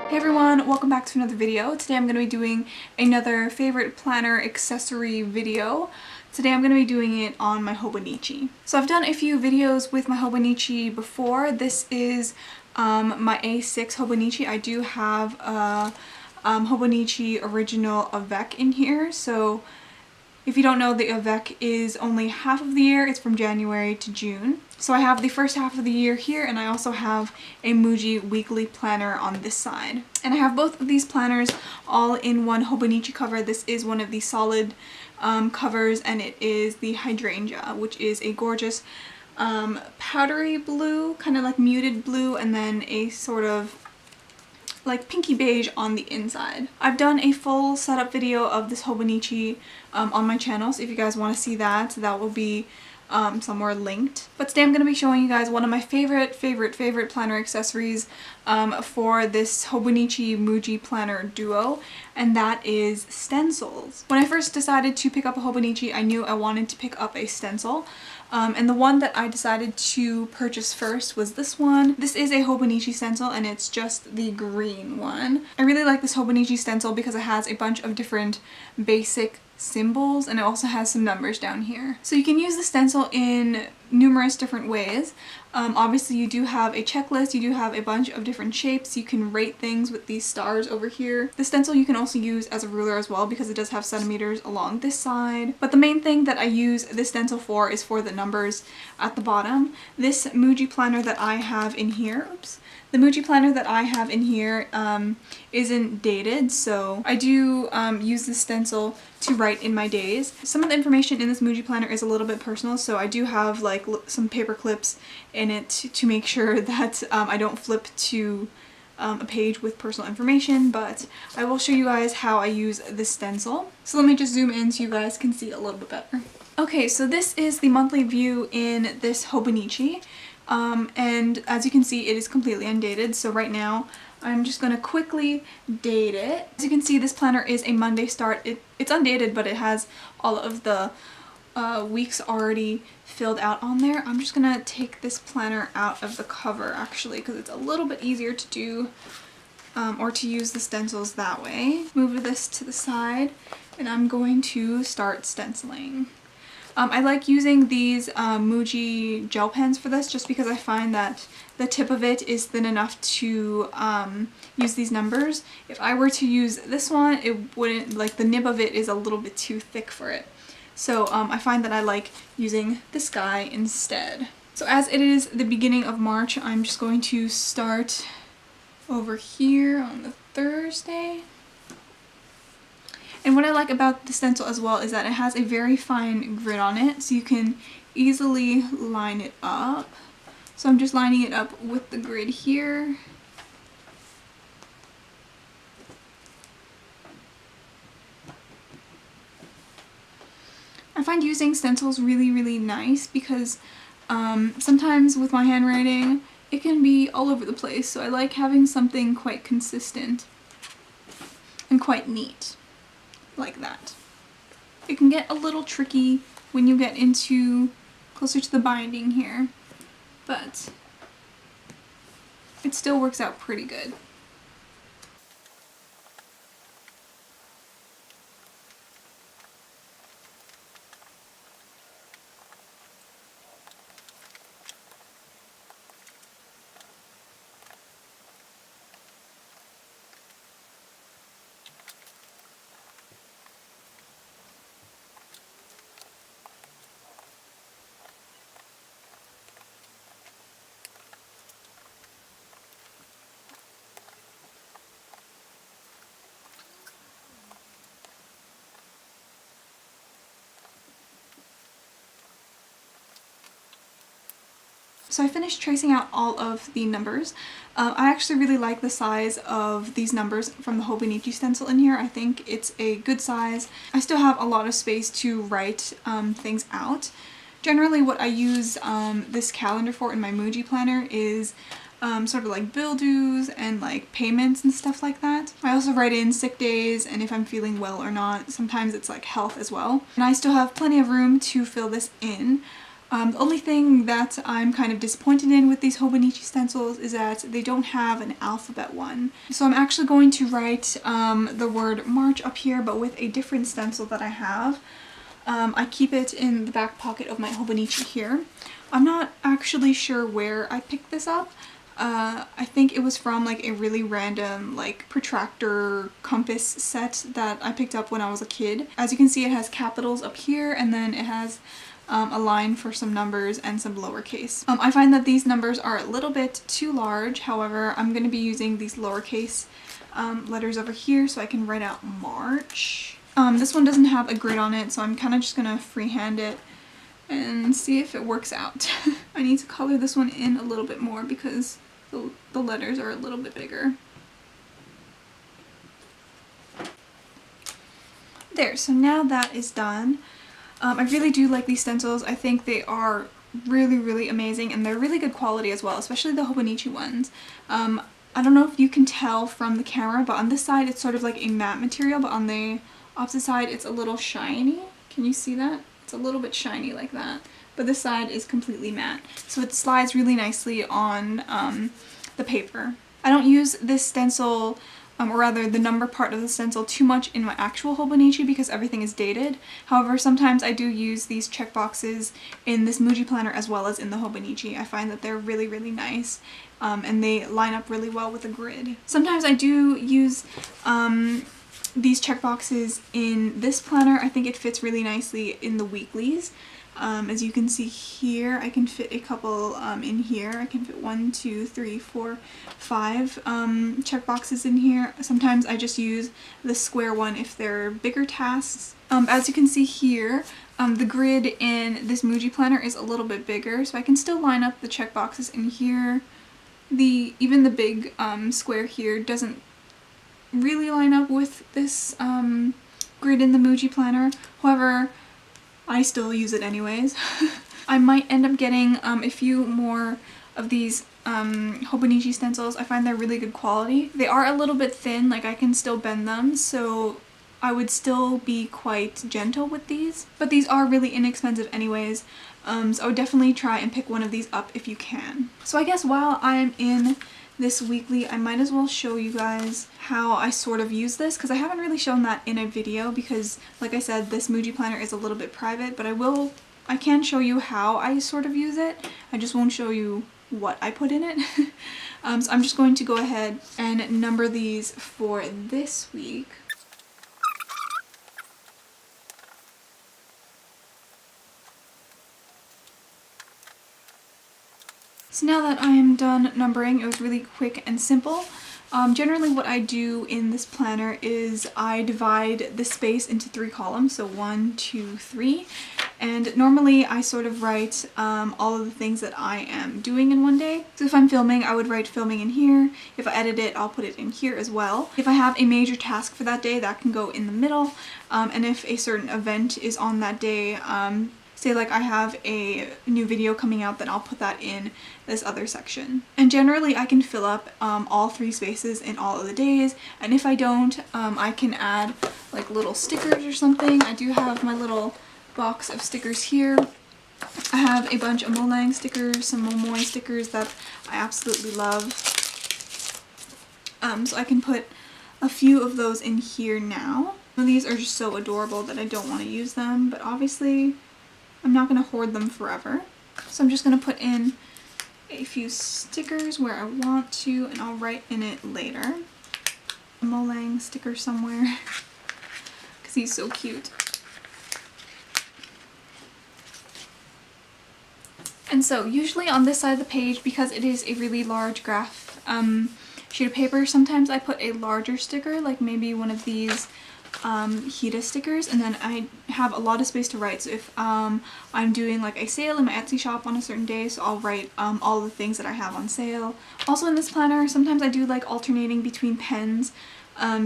Hey everyone, welcome back to another video. Today I'm going to be doing another favorite planner accessory video. Today I'm going to be doing it on my Hobonichi. So I've done a few videos with my Hobonichi before. This is my A6 Hobonichi. I do have a Hobonichi original Avec in here. So if you don't know, the Avec is only half of the year. It's from January to June. So I have the first half of the year here, and I also have a Muji weekly planner on this side. And I have both of these planners all in one Hobonichi cover. This is one of the solid covers, and it is the Hydrangea, which is a gorgeous powdery blue, kind of like muted blue, and then a sort of like pinky beige on the inside. I've done a full setup video of this Hobonichi on my channel, so if you guys want to see that, that will be somewhere linked. But today I'm going to be showing you guys one of my favorite planner accessories for this Hobonichi Muji planner duo, and that is stencils. When I first decided to pick up a Hobonichi, I knew I wanted to pick up a stencil. And the one that I decided to purchase first was this one. This is a Hobonichi stencil, and it's just the green one. I really like this Hobonichi stencil because it has a bunch of different basic symbols, and it also has some numbers down here. So you can use the stencil in numerous different ways. Obviously you do have a checklist, you do have a bunch of different shapes, you can rate things with these stars over here. The stencil you can also use as a ruler as well because it does have centimeters along this side. But the main thing that I use this stencil for is for the numbers at the bottom. This Muji planner that I have in here, the Muji planner that I have in here isn't dated, so I do use this stencil to write in my days. Some of the information in this Muji planner is a little bit personal, so I do have like some paper clips in it to make sure that I don't flip to a page with personal information, but I will show you guys how I use this stencil. So let me just zoom in so you guys can see a little bit better. Okay, so this is the monthly view in this Hobonichi. And as you can see, it is completely undated, so right now I'm just going to quickly date it. As you can see, this planner is a Monday start. It's undated, but it has all of the weeks already filled out on there. I'm just going to take this planner out of the cover actually because it's a little bit easier to do or to use the stencils that way. Move this to the side, and I'm going to start stenciling. I like using these Muji gel pens for this just because I find that the tip of it is thin enough to use these numbers. If I were to use this one, it wouldn't, like the nib of it is a little bit too thick for it. So I find that I like using this guy instead. So as it is the beginning of March, I'm just going to start over here on the Thursday. And what I like about the stencil as well is that it has a very fine grid on it, so you can easily line it up. So I'm just lining it up with the grid here. I find using stencils really nice because sometimes with my handwriting it can be all over the place, so I like having something quite consistent and quite neat. Like that. It can get a little tricky when you get into closer to the binding here, but it still works out pretty good. So I finished tracing out all of the numbers. I actually really like the size of these numbers from the Hobonichi stencil in here. I think it's a good size. I still have a lot of space to write things out. Generally what I use this calendar for in my Muji planner is sort of like bill dues and like payments and stuff like that. I also write in sick days and if I'm feeling well or not. Sometimes it's like health as well. And I still have plenty of room to fill this in. The only thing that I'm kind of disappointed in with these Hobonichi stencils is that they don't have an alphabet one. So I'm actually going to write the word March up here, but with a different stencil that I have. I keep it in the back pocket of my Hobonichi here. I'm not actually sure where I picked this up. I think it was from like a really random like protractor compass set that I picked up when I was a kid. As you can see, it has capitals up here, and then it has a line for some numbers and some lowercase. I find that these numbers are a little bit too large. However, I'm going to be using these lowercase letters over here so I can write out March. This one doesn't have a grid on it, so I'm kind of just going to freehand it and see if it works out. I need to color this one in a little bit more because the letters are a little bit bigger. There, so now that is done. I really do like these stencils. I think they are really amazing, and they're really good quality as well, especially the Hobonichi ones. I don't know if you can tell from the camera, but on this side it's sort of like a matte material, but on the opposite side it's a little shiny. Can you see that? It's a little bit shiny like that, but this side is completely matte. So it slides really nicely on the paper. I don't use this stencil, or rather the number part of the stencil, too much in my actual Hobonichi because everything is dated. However, sometimes I do use these checkboxes in this Muji planner as well as in the Hobonichi. I find that they're really nice, and they line up really well with the grid. Sometimes I do use these checkboxes in this planner. I think it fits really nicely in the weeklies. As you can see here, I can fit a couple in here. I can fit 1, 2, 3, 4, 5 checkboxes in here. Sometimes I just use the square one if they're bigger tasks. As you can see here, the grid in this Muji planner is a little bit bigger, so I can still line up the checkboxes in here. Even the big square here doesn't really line up with this grid in the Muji planner. However, I still use it anyways. I might end up getting a few more of these Hobonichi stencils. I find they're really good quality. They are a little bit thin, like I can still bend them, so I would still be quite gentle with these. But these are really inexpensive anyways, so I would definitely try and pick one of these up if you can. So I guess while I'm in this weekly, I might as well show you guys how I sort of use this, because I haven't really shown that in a video because, like I said, this Muji planner is a little bit private, but I can show you how I sort of use it. I just won't show you what I put in it. So I'm just going to go ahead and number these for this week. So now that I am done numbering, it was really quick and simple. Generally what I do in this planner is I divide the space into 3 columns, so 1, 2, 3, and normally I sort of write all of the things that I am doing in one day. So if I'm filming, I would write filming in here. If I edit it, I'll put it in here as well. If I have a major task for that day, that can go in the middle, and if a certain event is on that day, say like I have a new video coming out, then I'll put that in this other section. And generally I can fill up all 3 spaces in all of the days, and if I don't, I can add like little stickers or something. I do have my little box of stickers here. I have a bunch of Molang stickers, some Momoy stickers that I absolutely love. So I can put a few of those in here now. Some of these are just so adorable that I don't want to use them, but obviously I'm not going to hoard them forever. So I'm just going to put in a few stickers where I want to, and I'll write in it later. A Molang sticker somewhere because he's so cute. And so usually on this side of the page, because it is a really large graph sheet of paper, sometimes I put a larger sticker, like maybe one of these Hita stickers, and then I have a lot of space to write. So if I'm doing like a sale in my Etsy shop on a certain day, so I'll write all the things that I have on sale. Also in this planner, sometimes I do like alternating between pens,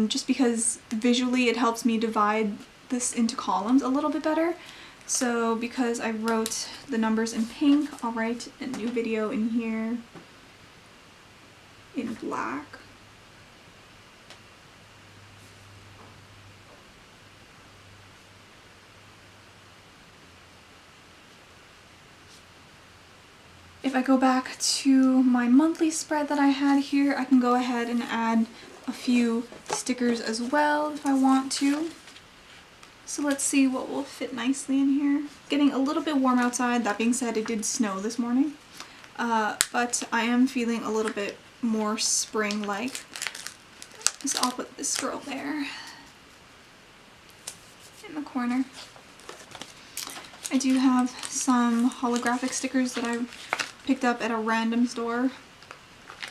just because visually it helps me divide this into columns a little bit better. So because I wrote the numbers in pink, I'll write a new video in here in black. If I go back to my monthly spread that I had here, I can go ahead and add a few stickers as well if I want to. So let's see what will fit nicely in here. Getting a little bit warm outside. That being said, it did snow this morning. But I am feeling a little bit more spring-like. So I'll put this girl there in the corner. I do have some holographic stickers that I picked up at a random store.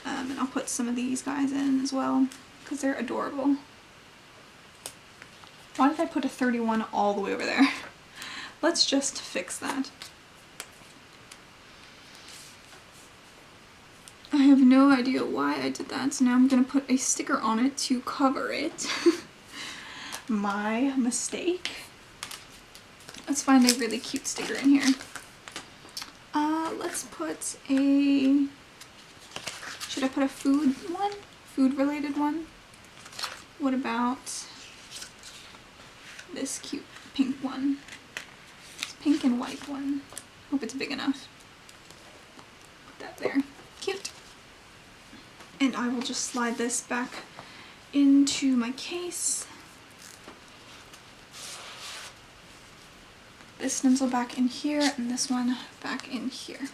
And I'll put some of these guys in as well because they're adorable. Why did I put a 31 all the way over there? Let's just fix that. I have no idea why I did that, so now I'm going to put a sticker on it to cover it. My mistake. Let's find a really cute sticker in here. Let's put a... Should I put a food one? Food related one? What about this cute pink one? This pink and white one. Hope it's big enough. Put that there. Cute. And I will just slide this back into my case. This stencil back in here and this one back in here.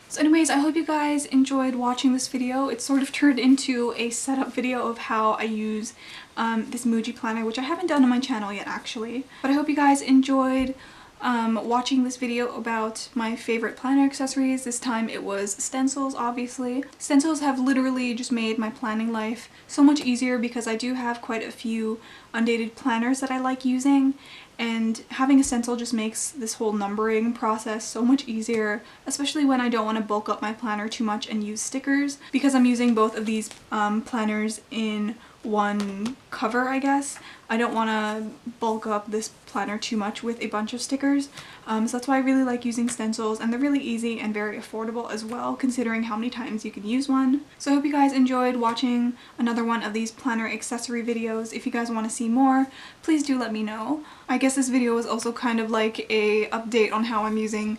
So anyways, I hope you guys enjoyed watching this video. It sort of turned into a setup video of how I use this Muji planner, which I haven't done on my channel yet actually. But I hope you guys enjoyed watching this video about my favorite planner accessories. This time it was stencils, obviously. Stencils have literally just made my planning life so much easier because I do have quite a few undated planners that I like using, and having a stencil just makes this whole numbering process so much easier, especially when I don't want to bulk up my planner too much and use stickers. Because I'm using both of these planners in one cover, I guess, I don't want to bulk up this planner too much with a bunch of stickers. So that's why I really like using stencils, and they're really easy and very affordable as well, considering how many times you can use one. So I hope you guys enjoyed watching another one of these planner accessory videos. If you guys want to see more, please do let me know. I guess this video was also kind of like a update on how I'm using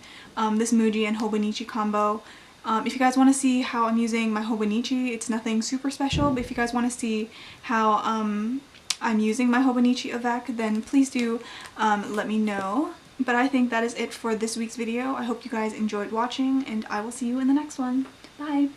this Muji and Hobonichi combo. If you guys want to see how I'm using my Hobonichi, it's nothing super special, but if you guys want to see how I'm using my Hobonichi Avec, then please do let me know. But I think that is it for this week's video. I hope you guys enjoyed watching, and I will see you in the next one. Bye!